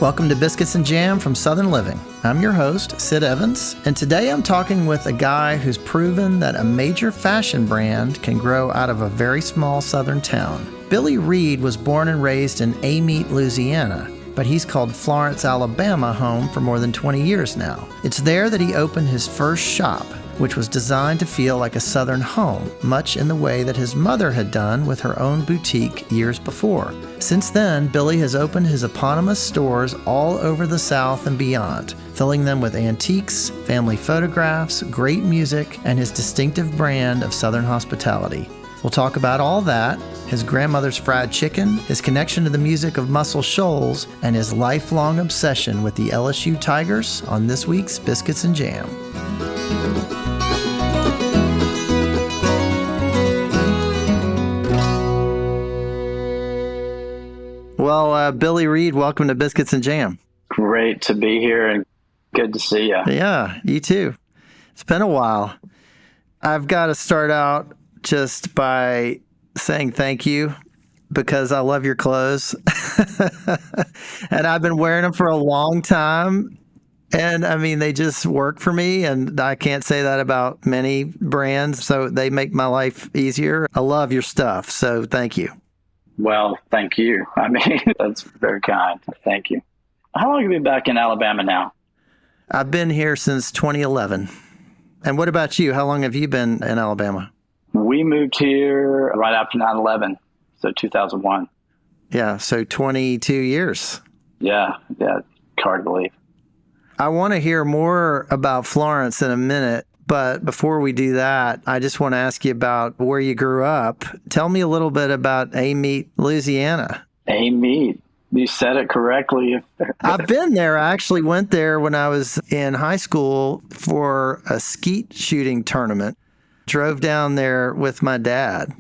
Welcome to Biscuits and Jam from Southern Living. I'm your host, Sid Evans, and today I'm talking with a guy who's proven that a major fashion brand can grow out of a very small southern town. Billy Reid was born and raised in Amite, Louisiana, but he's called Florence, Alabama home for more than 20 years now. It's there that he opened his first shop, which was designed to feel like a southern home, much in the way that his mother had done with her own boutique years before. Since then, Billy has opened his eponymous stores all over the South and beyond, filling them with antiques, family photographs, great music, and his distinctive brand of Southern hospitality. We'll talk about all that, his grandmother's fried chicken, his connection to the music of Muscle Shoals, and his lifelong obsession with the LSU Tigers on this week's Biscuits and Jam. Well, Billy Reid, welcome to Biscuits and Jam. Great to be here and good to see you. Yeah, you too. It's been a while. I've got to start out just by saying thank you because I love your clothes. And I've been wearing them for a long time. And I mean, they just work for me. And I can't say that about many brands. So they make my life easier. I love your stuff. So thank you. Well, thank you. I mean, that's very kind. Thank you. How long have you been back in Alabama now? I've been here since 2011. And what about you? How long have you been in Alabama? We moved here right after 9/11, so 2001. Yeah, so 22 years. Yeah, hard to believe. I want to hear more about Florence in a minute. But before we do that, I just want to ask you about where you grew up. Tell me a little bit about Amite, Louisiana. Amite. You said it correctly. I've been there. I actually went there when I was in high school for a skeet shooting tournament. Drove down there with my dad.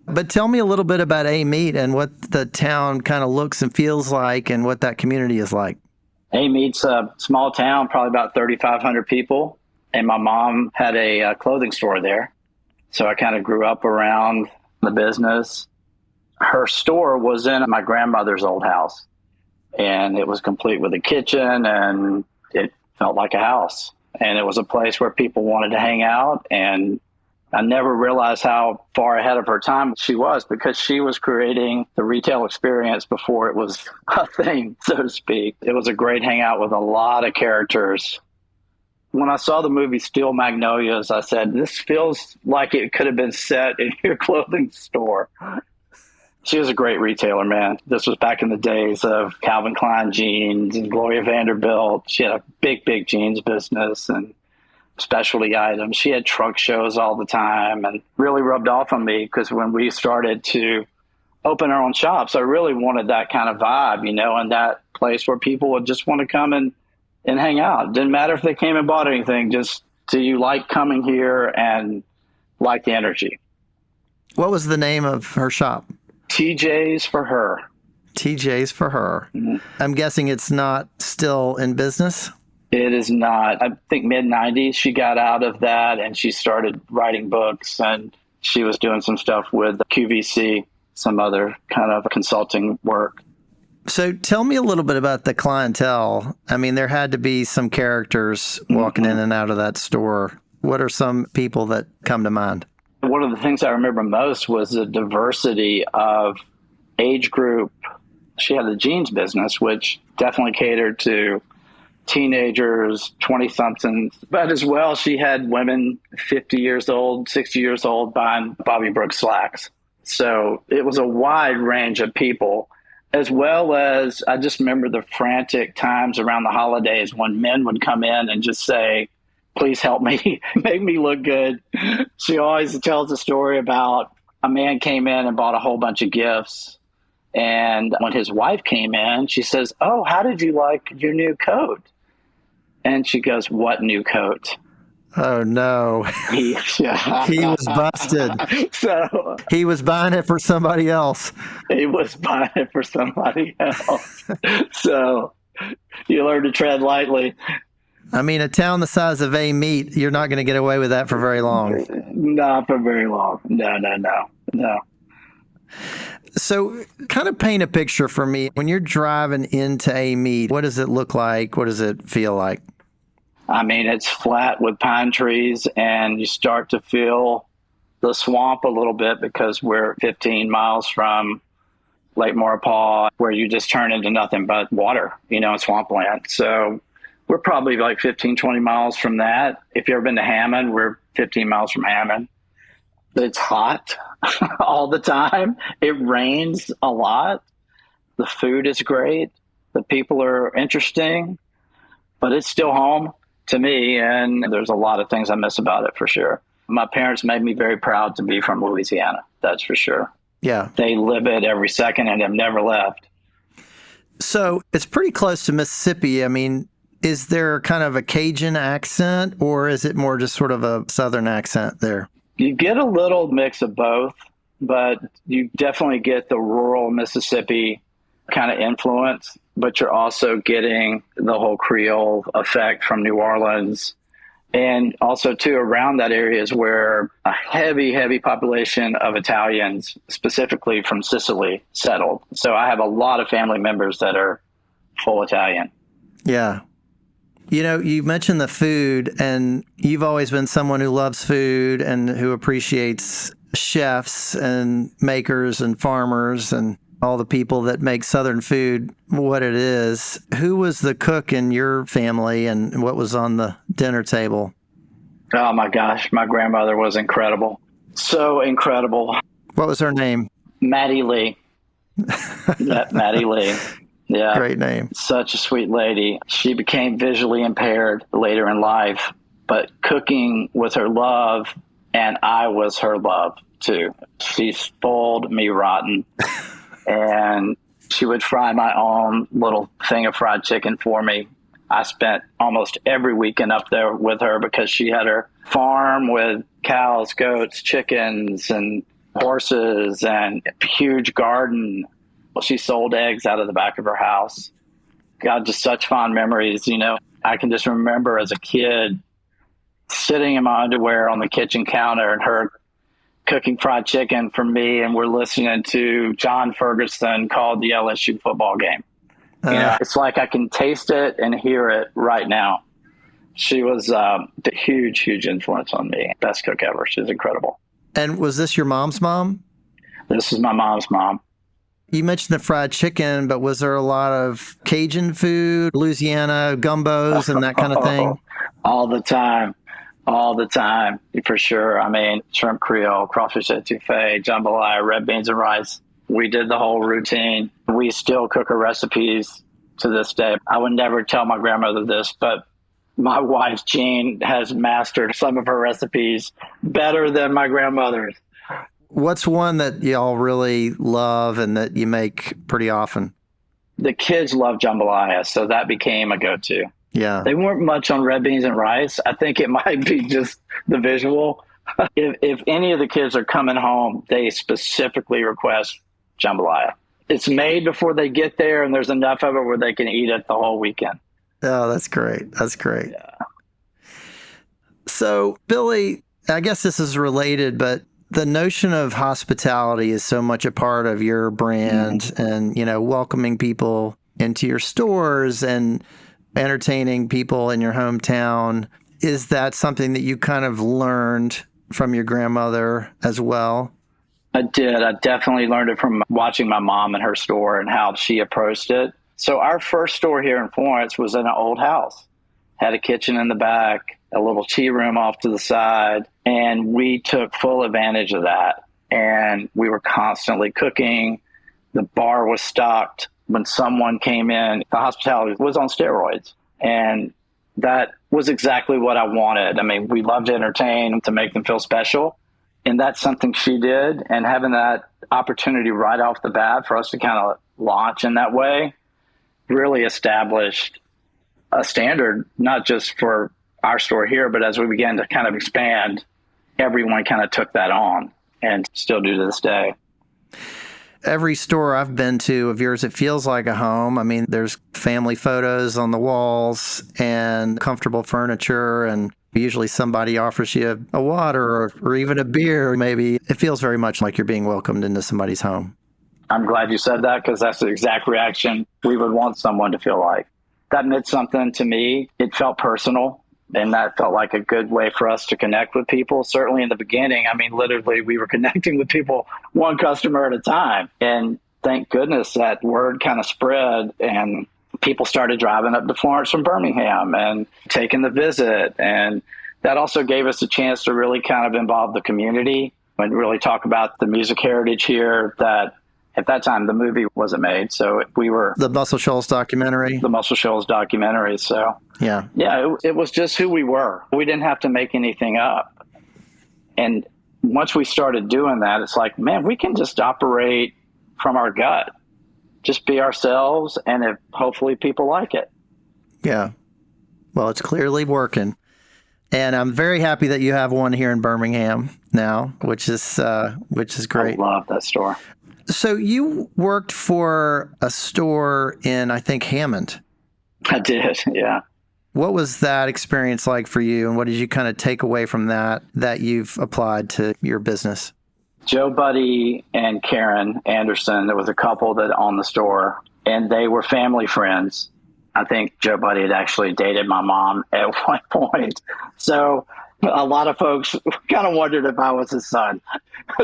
But tell me a little bit about Amite and what the town kind of looks and feels like and what that community is like. Amite's a small town, probably about 3,500 people. And my mom had a clothing store there. So I kind of grew up around the business. Her store was in my grandmother's old house. And it was complete with a kitchen and it felt like a house. And it was a place where people wanted to hang out. And I never realized how far ahead of her time she was because she was creating the retail experience before it was a thing, so to speak. It was a great hangout with a lot of characters. When I saw the movie Steel Magnolias, I said, this feels like it could have been set in your clothing store. She was a great retailer, man. This was back in the days of Calvin Klein jeans and Gloria Vanderbilt. She had a big jeans business and specialty items. She had trunk shows all the time and really rubbed off on me because when we started to open our own shops, I really wanted that kind of vibe, and that place where people would just want to come and hang out. Didn't matter if they came and bought anything, just do you like coming here and like the energy. What was the name of her shop? TJ's for Her. TJ's for Her. Mm-hmm. I'm guessing it's not still in business? It is not. I think mid-90s she got out of that and she started writing books and she was doing some stuff with QVC, some other kind of consulting work. So tell me a little bit about the clientele. I mean, there had to be some characters walking in and out of that store. What are some people that come to mind? One of the things I remember most was the diversity of age group. She had the jeans business, which definitely catered to teenagers, 20-somethings. But as well, she had women 50 years old, 60 years old buying Bobby Brooks slacks. So it was a wide range of people. As well as, I just remember the frantic times around the holidays when men would come in and just say, please help me, make me look good. She always tells a story about a man came in and bought a whole bunch of gifts. And when his wife came in, she says, oh, how did you like your new coat? And she goes, what new coat? Oh, no. He was busted. So he was buying it for somebody else. He was buying it for somebody else. So you learn to tread lightly. I mean, a town the size of Amite, you're not going to get away with that for very long. Not for very long. No. So kind of paint a picture for me. When you're driving into Amite, what does it look like? What does it feel like? I mean, it's flat with pine trees, and you start to feel the swamp a little bit because we're 15 miles from Lake Maurepas, where you just turn into nothing but water, and swampland. So we're probably like 15, 20 miles from that. If you've ever been to Hammond, we're 15 miles from Hammond. It's hot all the time. It rains a lot. The food is great. The people are interesting, but it's still home to me. And there's a lot of things I miss about it for sure. My parents made me very proud to be from Louisiana. That's for sure. Yeah. They live it every second and have never left. So it's pretty close to Mississippi. I mean, is there kind of a Cajun accent, or is it more just sort of a Southern accent there? You get a little mix of both, but you definitely get the rural Mississippi kind of influence, but you're also getting the whole Creole effect from New Orleans. And also, too, around that area is where a heavy population of Italians, specifically from Sicily, settled. So I have a lot of family members that are full Italian. Yeah. You mentioned the food, and you've always been someone who loves food and who appreciates chefs and makers and farmers and all the people that make Southern food what it is. Who was the cook in your family, and what was on the dinner table? Oh, my gosh. My grandmother was incredible. So incredible. What was her name? Maddie Lee. Maddie Lee. Yeah. Great name. Such a sweet lady. She became visually impaired later in life, but cooking was her love, and I was her love too. She spoiled me rotten. And she would fry my own little thing of fried chicken for me. I spent almost every weekend up there with her because she had her farm with cows, goats, chickens, and horses, and a huge garden. She sold eggs out of the back of her house. God, just such fond memories. I can just remember as a kid sitting in my underwear on the kitchen counter and her cooking fried chicken for me, and we're listening to John Ferguson call the LSU football game. It's like I can taste it and hear it right now. She was a huge influence on me. Best cook ever. She was incredible. And was this your mom's mom? This is my mom's mom. You mentioned the fried chicken, but was there a lot of Cajun food, Louisiana gumbos and that kind of thing? All the time, for sure. I mean, shrimp Creole, crawfish etouffee, jambalaya, red beans and rice. We did the whole routine. We still cook her recipes to this day. I would never tell my grandmother this, but my wife, Jean, has mastered some of her recipes better than my grandmother's. What's one that y'all really love and that you make pretty often? The kids love jambalaya, so that became a go-to. Yeah. They weren't much on red beans and rice. I think it might be just the visual. If any of the kids are coming home, they specifically request jambalaya. It's made before they get there, and there's enough of it where they can eat it the whole weekend. Oh, that's great. That's great. Yeah. So, Billy, I guess this is related, but the notion of hospitality is so much a part of your brand and, welcoming people into your stores and entertaining people in your hometown. Is that something that you kind of learned from your grandmother as well? I did. I definitely learned it from watching my mom in her store and how she approached it. So our first store here in Florence was in an old house. Had a kitchen in the back, a little tea room off to the side, and we took full advantage of that. And we were constantly cooking. The bar was stocked. When someone came in, the hospitality was on steroids. And that was exactly what I wanted. I mean, we loved to entertain, to make them feel special. And that's something she did. And having that opportunity right off the bat for us to kind of launch in that way really established a standard, not just for our store here, but as we began to kind of expand, everyone kind of took that on and still do to this day. Every store I've been to of yours, it feels like a home. I mean, there's family photos on the walls and comfortable furniture, and usually somebody offers you a water or even a beer, maybe. It feels very much like you're being welcomed into somebody's home. I'm glad you said that, because that's the exact reaction we would want someone to feel like. That meant something to me. It felt personal, and that felt like a good way for us to connect with people. Certainly in the beginning, I mean, literally we were connecting with people one customer at a time. And thank goodness that word kind of spread, and people started driving up to Florence from Birmingham and taking the visit. And that also gave us a chance to really kind of involve the community and really talk about the music heritage here. That at that time, the movie wasn't made. So we were The Muscle Shoals documentary. the Muscle Shoals documentary. So Yeah. it was just who we were. We didn't have to make anything up. And once we started doing that, it's like, man, we can just operate from our gut, just be ourselves. And if hopefully people like it. Yeah. Well, it's clearly working. And I'm very happy that you have one here in Birmingham now, which is great. I love that store. So you worked for a store in, I think, Hammond. I did. Yeah. What was that experience like for you? And what did you kind of take away from that you've applied to your business? Joe Buddy and Karen Anderson, there was a couple that owned the store, and they were family friends. I think Joe Buddy had actually dated my mom at one point. So a lot of folks kind of wondered if I was his son.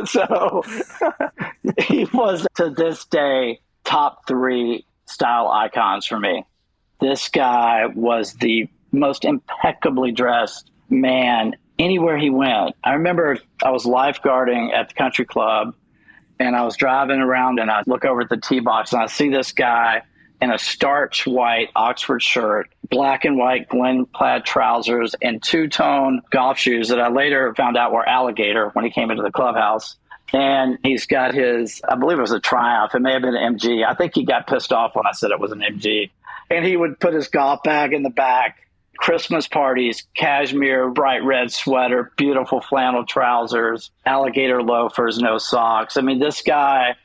So he was, to this day, top 3 style icons for me. This guy was the most impeccably dressed man anywhere he went. I remember I was lifeguarding at the country club, and I was driving around, and I look over at the tee box, and I see this guy in a starch white Oxford shirt, black and white Glen plaid trousers, and 2-tone golf shoes that I later found out were alligator when he came into the clubhouse. And he's got his, I believe it was a Triumph. It may have been an MG. I think he got pissed off when I said it was an MG. And he would put his golf bag in the back. Christmas parties, cashmere, bright red sweater, beautiful flannel trousers, alligator loafers, no socks. I mean, this guy,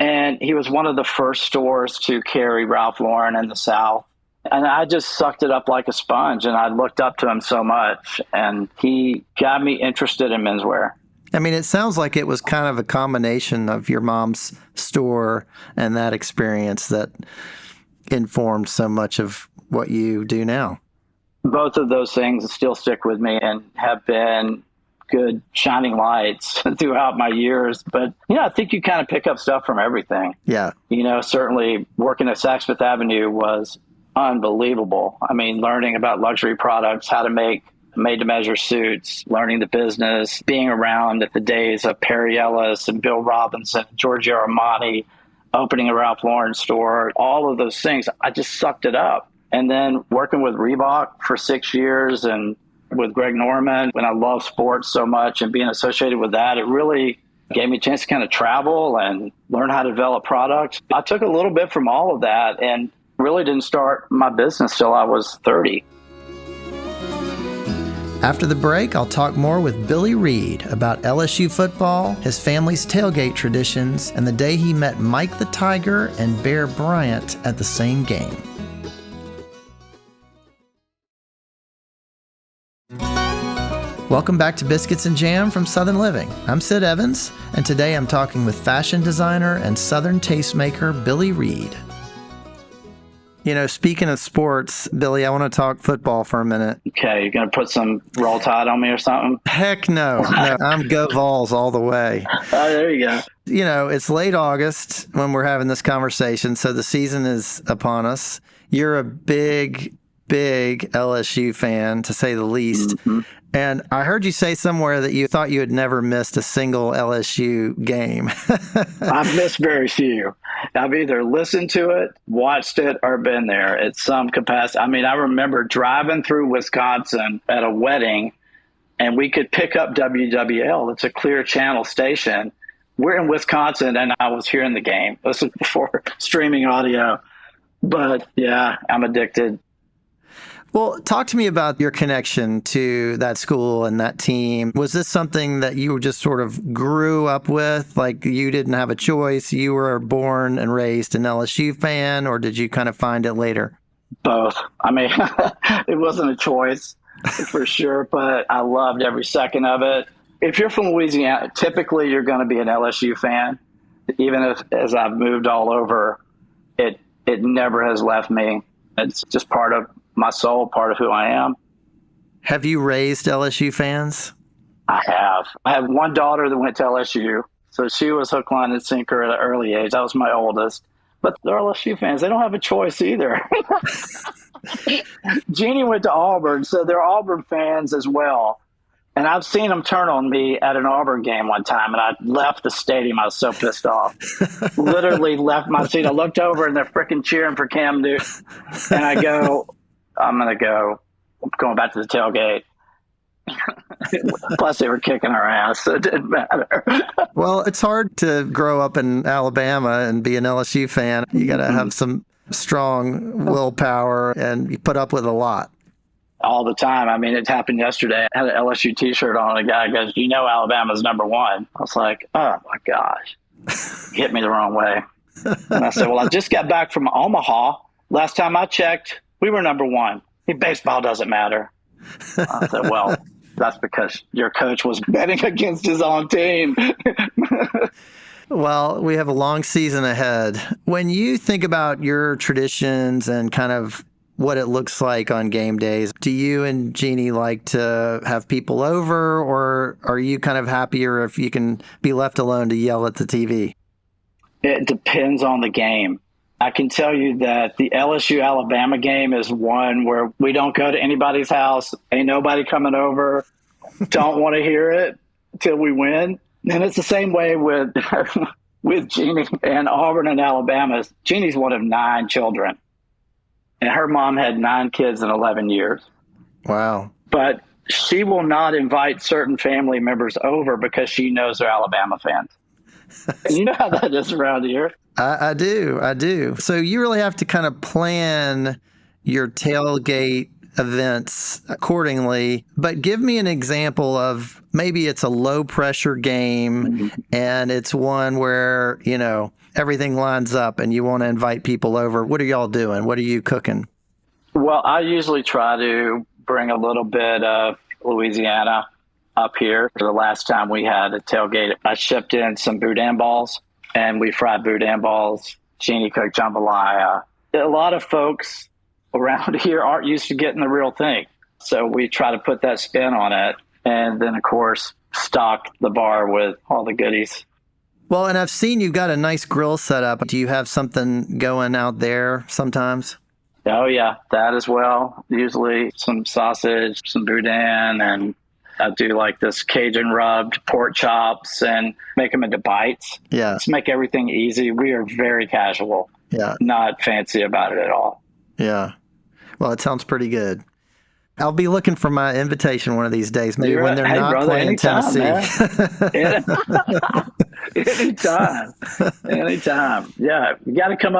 and he was one of the first stores to carry Ralph Lauren in the South. And I just sucked it up like a sponge, and I looked up to him so much, and he got me interested in menswear. I mean, it sounds like it was kind of a combination of your mom's store and that experience that informed so much of what you do now. Both of those things still stick with me and have been good shining lights throughout my years. But, I think you kind of pick up stuff from everything. Yeah. Certainly working at Saks Fifth Avenue was unbelievable. I mean, learning about luxury products, how to make made-to-measure suits, learning the business, being around at the days of Perry Ellis and Bill Robinson, Giorgio Armani, opening a Ralph Lauren store, all of those things, I just sucked it up. And then working with Reebok for 6 years and with Greg Norman, when I love sports so much and being associated with that, it really gave me a chance to kind of travel and learn how to develop products. I took a little bit from all of that and really didn't start my business till I was 30. After the break, I'll talk more with Billy Reid about LSU football, his family's tailgate traditions, and the day he met Mike the Tiger and Bear Bryant at the same game. Welcome back to Biscuits and Jam from Southern Living. I'm Sid Evans, and today I'm talking with fashion designer and Southern tastemaker Billy Reid. Speaking of sports, Billy, I want to talk football for a minute. Okay, you're going to put some Roll Tide on me or something? Heck no. I'm Go Vols all the way. Oh, there you go. It's late August when we're having this conversation, so the season is upon us. You're a big LSU fan, to say the least. Mm-hmm. And I heard you say somewhere that you thought you had never missed a single LSU game. I've missed very few. I've either listened to it, watched it, or been there at some capacity. I mean, I remember driving through Wisconsin at a wedding, and we could pick up WWL. It's a Clear Channel station. We're in Wisconsin, and I was hearing the game. This was before streaming audio. But, yeah, I'm addicted. Well, talk to me about your connection to that school and that team. Was this something that you just sort of grew up with? Like you didn't have a choice? You were born and raised an LSU fan, or did you kind of find it later? Both. I mean, it wasn't a choice for sure, but I loved every second of it. If you're from Louisiana, typically you're going to be an LSU fan. Even as I've moved all over, it never has left me. It's just part of my soul, part of who I am. Have you raised LSU fans? I have. I have one daughter that went to LSU, so she was hook, line, and sinker at an early age. That was my oldest. But they're LSU fans. They don't have a choice either. Jeannie went to Auburn, so they're Auburn fans as well. And I've seen them turn on me at an Auburn game one time, and I left the stadium. I was so pissed off. Literally left my seat. I looked over, and they're freaking cheering for Cam Newton. And I go, I'm going back to the tailgate. Plus, they were kicking our ass, so it didn't matter. Well, it's hard to grow up in Alabama and be an LSU fan. You got to have some strong willpower, and you put up with a lot. All the time. I mean, it happened yesterday. I had an LSU T-shirt on. A guy goes, Alabama's number one. I was like, oh, my gosh. Hit me the wrong way. And I said, well, I just got back from Omaha. Last time I checked, we were number one. Baseball doesn't matter. I said, well, that's because your coach was betting against his own team. Well, we have a long season ahead. When you think about your traditions and kind of what it looks like on game days, do you and Jeannie like to have people over, or are you kind of happier if you can be left alone to yell at the TV? It depends on the game. I can tell you that the LSU-Alabama game is one where we don't go to anybody's house. Ain't nobody coming over. Don't want to hear it till we win. And it's the same way with Jeannie and Auburn and Alabama. Jeannie's one of 9 children. And her mom had 9 kids in 11 years. Wow. But she will not invite certain family members over because she knows they're Alabama fans. You know how that is around here. I do. So you really have to kind of plan your tailgate events accordingly. But give me an example of maybe it's a low pressure game and it's one where, everything lines up and you want to invite people over. What are y'all doing? What are you cooking? Well, I usually try to bring a little bit of Louisiana up here. For the last time we had a tailgate, I shipped in some boudin balls and we fried boudin balls. Jeannie cooked jambalaya. A lot of folks around here aren't used to getting the real thing. So we try to put that spin on it. And then, of course, stock the bar with all the goodies. Well, and I've seen you've got a nice grill set up. Do you have something going out there sometimes? Oh, yeah, that as well. Usually some sausage, some boudin, and I do like this Cajun rubbed pork chops and make them into bites. Yeah. Let's make everything easy. We are very casual. Yeah. Not fancy about it at all. Yeah. Well, it sounds pretty good. I'll be looking for my invitation one of these days, maybe when they're not playing Tennessee. Anytime. Yeah, you got to come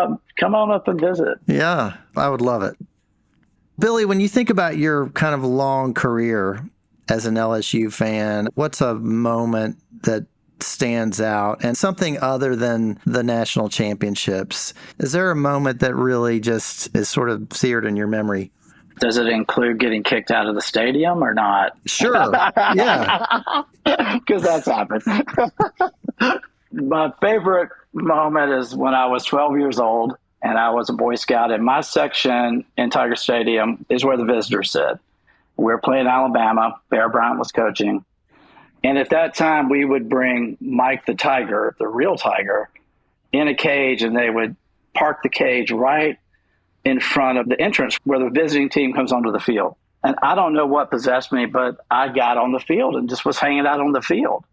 on up and visit. Yeah, I would love it. Billy, when you think about your kind of long career as an LSU fan, what's a moment that stands out and something other than the national championships? Is there a moment that really just is sort of seared in your memory? Does it include getting kicked out of the stadium or not? Sure. Yeah. Because that's happened. My favorite moment is when I was 12 years old and I was a Boy Scout, and my section in Tiger Stadium is where the visitors sit. We were playing Alabama. Bear Bryant was coaching. And at that time, we would bring Mike the Tiger, the real tiger, in a cage, and they would park the cage right in front of the entrance where the visiting team comes onto the field. And I don't know what possessed me, but I got on the field and just was hanging out on the field.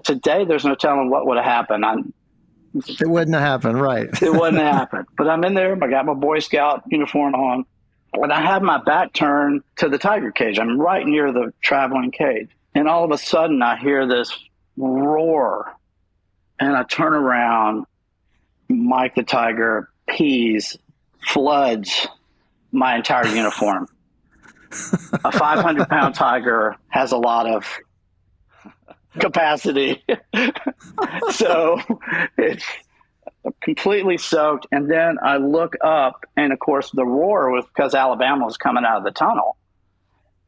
Today, there's no telling what would have happened. It wouldn't have happened, right? It wouldn't have happened. But I'm in there. I got my Boy Scout uniform on. And I have my back turned to the tiger cage. I'm right near the traveling cage. And all of a sudden, I hear this roar. And I turn around. Mike the Tiger pees, floods my entire uniform. A 500-pound tiger has a lot of capacity. So it's completely soaked. And then I look up, and of course the roar was because Alabama was coming out of the tunnel.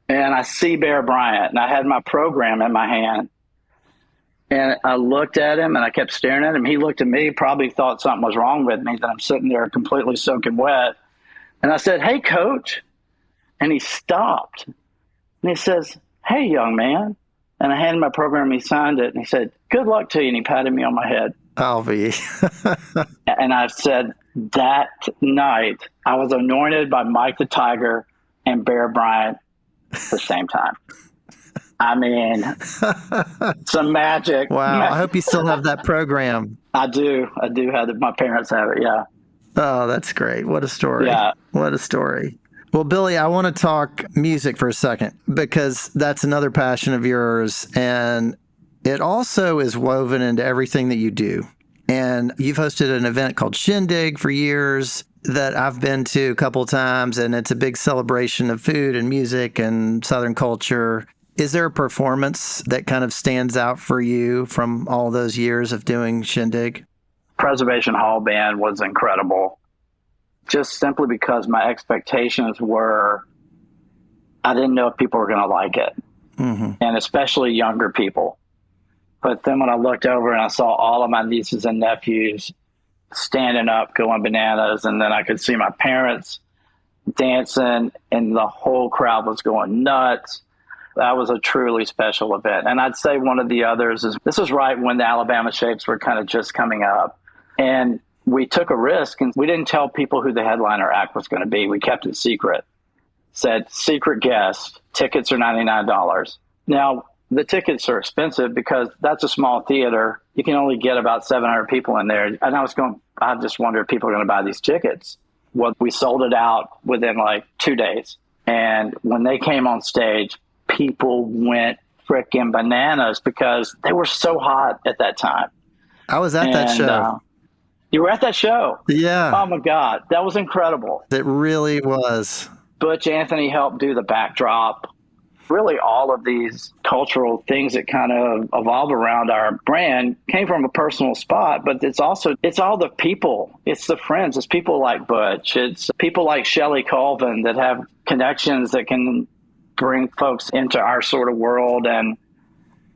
And I see Bear Bryant, and I had my program in my hand. And I looked at him and I kept staring at him. He looked at me, probably thought something was wrong with me, that I'm sitting there completely soaking wet. And I said, "Hey, coach." And he stopped. And he says, "Hey, young man." And I handed my program. He signed it. And he said, "Good luck to you." And he patted me on my head. Ivy. And I said, that night, I was anointed by Mike the Tiger and Bear Bryant at the same time. I mean, some magic. Wow. I hope you still have that program. I do have it. My parents have it. Yeah. Oh, that's great. What a story. Yeah. What a story. Well, Billy, I want to talk music for a second because that's another passion of yours. And it also is woven into everything that you do. And you've hosted an event called Shindig for years that I've been to a couple of times. And it's a big celebration of food and music and Southern culture. Is there a performance that kind of stands out for you from all those years of doing Shindig? Preservation Hall Band was incredible. Just simply because my expectations were, I didn't know if people were going to like it. Mm-hmm. And especially younger people. But then when I looked over and I saw all of my nieces and nephews standing up, going bananas, and then I could see my parents dancing and the whole crowd was going nuts. That was a truly special event. And I'd say one of the others is, this was right when the Alabama Shakes were kind of just coming up. And we took a risk and we didn't tell people who the headliner act was going to be. We kept it secret. Said, secret guest, tickets are $99. Now, the tickets are expensive because that's a small theater. You can only get about 700 people in there. And I just wondered if people are going to buy these tickets. Well, we sold it out within like 2 days. And when they came on stage, people went freaking bananas because they were so hot at that time. I was at that show. You were at that show? Yeah. Oh, my God. That was incredible. It really was. Butch Anthony helped do the backdrop. Really, all of these cultural things that kind of evolve around our brand came from a personal spot, but it's all the people. It's the friends. It's people like Butch. It's people like Shelley Colvin that have connections that can bring folks into our sort of world. And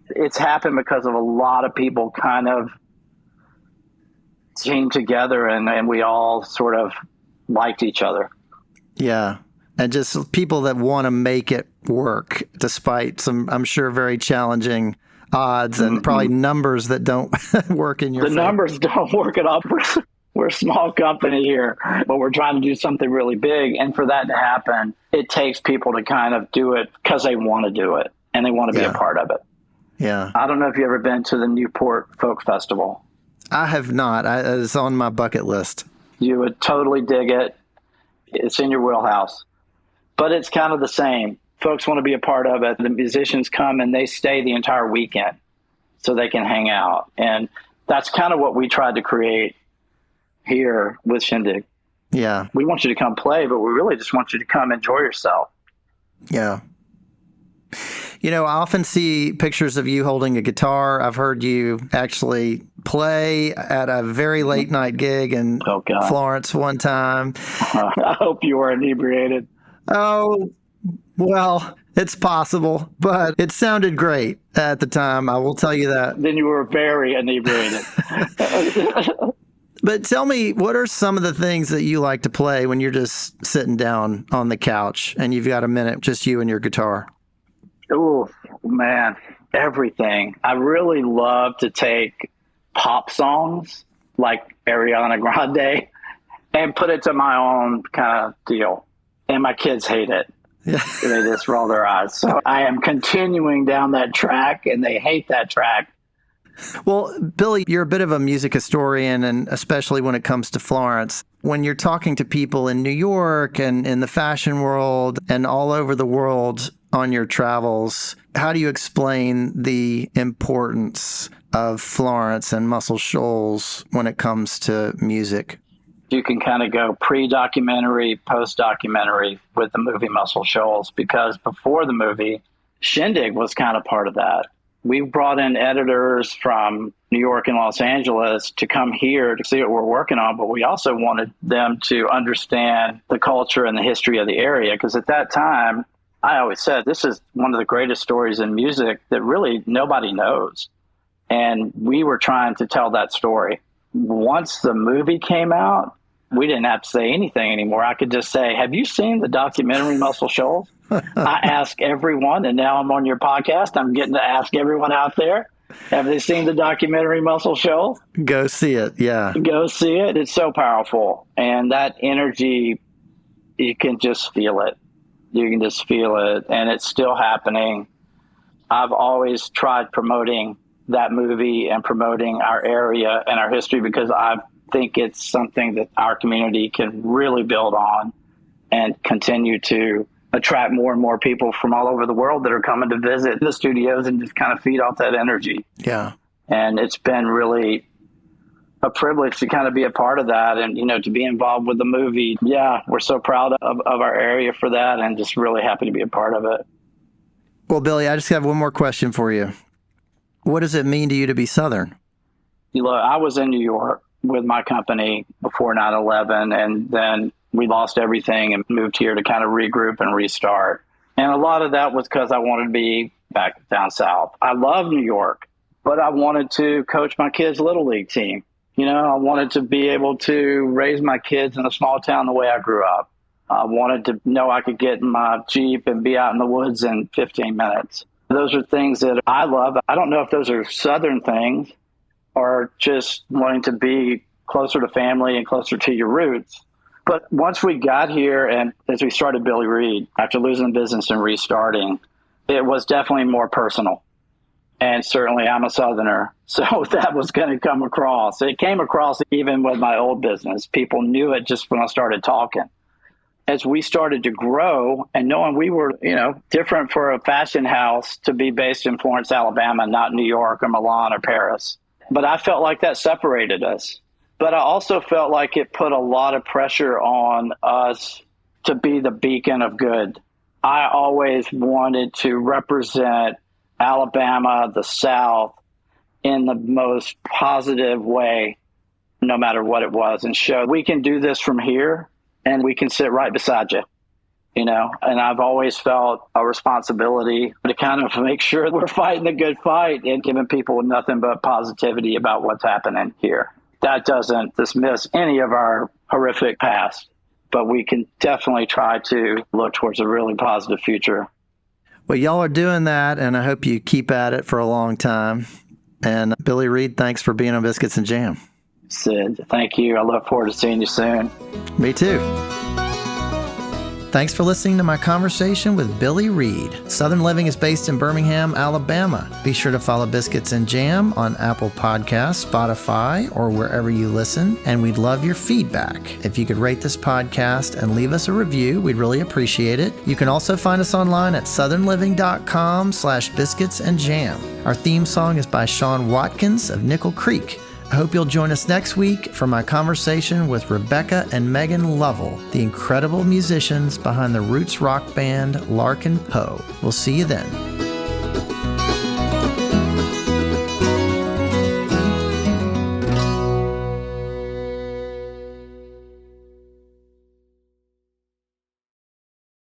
it's happened because of a lot of people kind of teamed together and we all sort of liked each other. Yeah. And just people that want to make it work despite some, I'm sure, very challenging odds and probably numbers that don't work in your favor. The numbers don't work at all. We're a small company here, but we're trying to do something really big. And for that to happen, it takes people to kind of do it because they want to do it and they want to be a part of it. Yeah. I don't know if you've ever been to the Newport Folk Festival. I have not. It's on my bucket list. You would totally dig it. It's in your wheelhouse. But it's kind of the same. Folks want to be a part of it. The musicians come and they stay the entire weekend so they can hang out. And that's kind of what we tried to create here with Shindig. Yeah. We want you to come play, but we really just want you to come enjoy yourself. Yeah. You know, I often see pictures of you holding a guitar. I've heard you actually play at a very late night gig in Florence one time. I hope you were inebriated. Oh, well, it's possible, but it sounded great at the time. I will tell you that. Then you were very inebriated. But tell me, what are some of the things that you like to play when you're just sitting down on the couch and you've got a minute, just you and your guitar? Oh, man, everything. I really love to take pop songs like Ariana Grande and put it to my own kind of deal. And my kids hate it. Yeah. They just roll their eyes. So I am continuing down that track, and they hate that track. Well, Billy, you're a bit of a music historian, and especially when it comes to Florence. When you're talking to people in New York and in the fashion world and all over the world on your travels, how do you explain the importance of Florence and Muscle Shoals when it comes to music? You can kind of go pre-documentary, post-documentary with the movie Muscle Shoals, because before the movie, Shindig was kind of part of that. We brought in editors from New York and Los Angeles to come here to see what we're working on, but we also wanted them to understand the culture and the history of the area, because at that time, I always said this is one of the greatest stories in music that really nobody knows. And we were trying to tell that story. Once the movie came out, we didn't have to say anything anymore. I could just say, have you seen the documentary Muscle Shoals? I ask everyone, and now I'm on your podcast. I'm getting to ask everyone out there, have they seen the documentary Muscle Shoals? Go see it. Yeah. Go see it. It's so powerful. And that energy, you can just feel it. You can just feel it. And it's still happening. I've always tried promoting that movie and promoting our area and our history because I think it's something that our community can really build on and continue to attract more and more people from all over the world that are coming to visit the studios and just kind of feed off that energy. Yeah. And it's been really a privilege to kind of be a part of that and, to be involved with the movie. Yeah, we're so proud of our area for that and just really happy to be a part of it. Well, Billy, I just have one more question for you. What does it mean to you to be Southern? I was in New York with my company before 9/11, and then we lost everything and moved here to kind of regroup and restart. And a lot of that was because I wanted to be back down south. I love New York, but I wanted to coach my kids' Little League team. I wanted to be able to raise my kids in a small town the way I grew up. I wanted to know I could get in my Jeep and be out in the woods in 15 minutes. Those are things that I love. I don't know if those are Southern things or just wanting to be closer to family and closer to your roots. But once we got here and as we started Billy Reid, after losing the business and restarting, it was definitely more personal. And certainly I'm a Southerner, so that was going to come across. It came across even with my old business. People knew it just when I started talking. As we started to grow and knowing we were, different for a fashion house to be based in Florence, Alabama, not New York or Milan or Paris. But I felt like that separated us. But I also felt like it put a lot of pressure on us to be the beacon of good. I always wanted to represent Alabama, the South, in the most positive way, no matter what it was, and show we can do this from here and we can sit right beside you, and I've always felt a responsibility to kind of make sure we're fighting the good fight and giving people nothing but positivity about what's happening here. That doesn't dismiss any of our horrific past, but we can definitely try to look towards a really positive future. Well, y'all are doing that, and I hope you keep at it for a long time. And Billy Reid, thanks for being on Biscuits and Jam. Sid, thank you. I look forward to seeing you soon. Me too. Thanks for listening to my conversation with Billy Reid. Southern Living is based in Birmingham, Alabama. Be sure to follow Biscuits and Jam on Apple Podcasts, Spotify, or wherever you listen, and we'd love your feedback. If you could rate this podcast and leave us a review, we'd really appreciate it. You can also find us online at southernliving.com/biscuitsandjam. Our theme song is by Sean Watkins of Nickel Creek. I hope you'll join us next week for my conversation with Rebecca and Megan Lovell, the incredible musicians behind the roots rock band Larkin Poe. We'll see you then.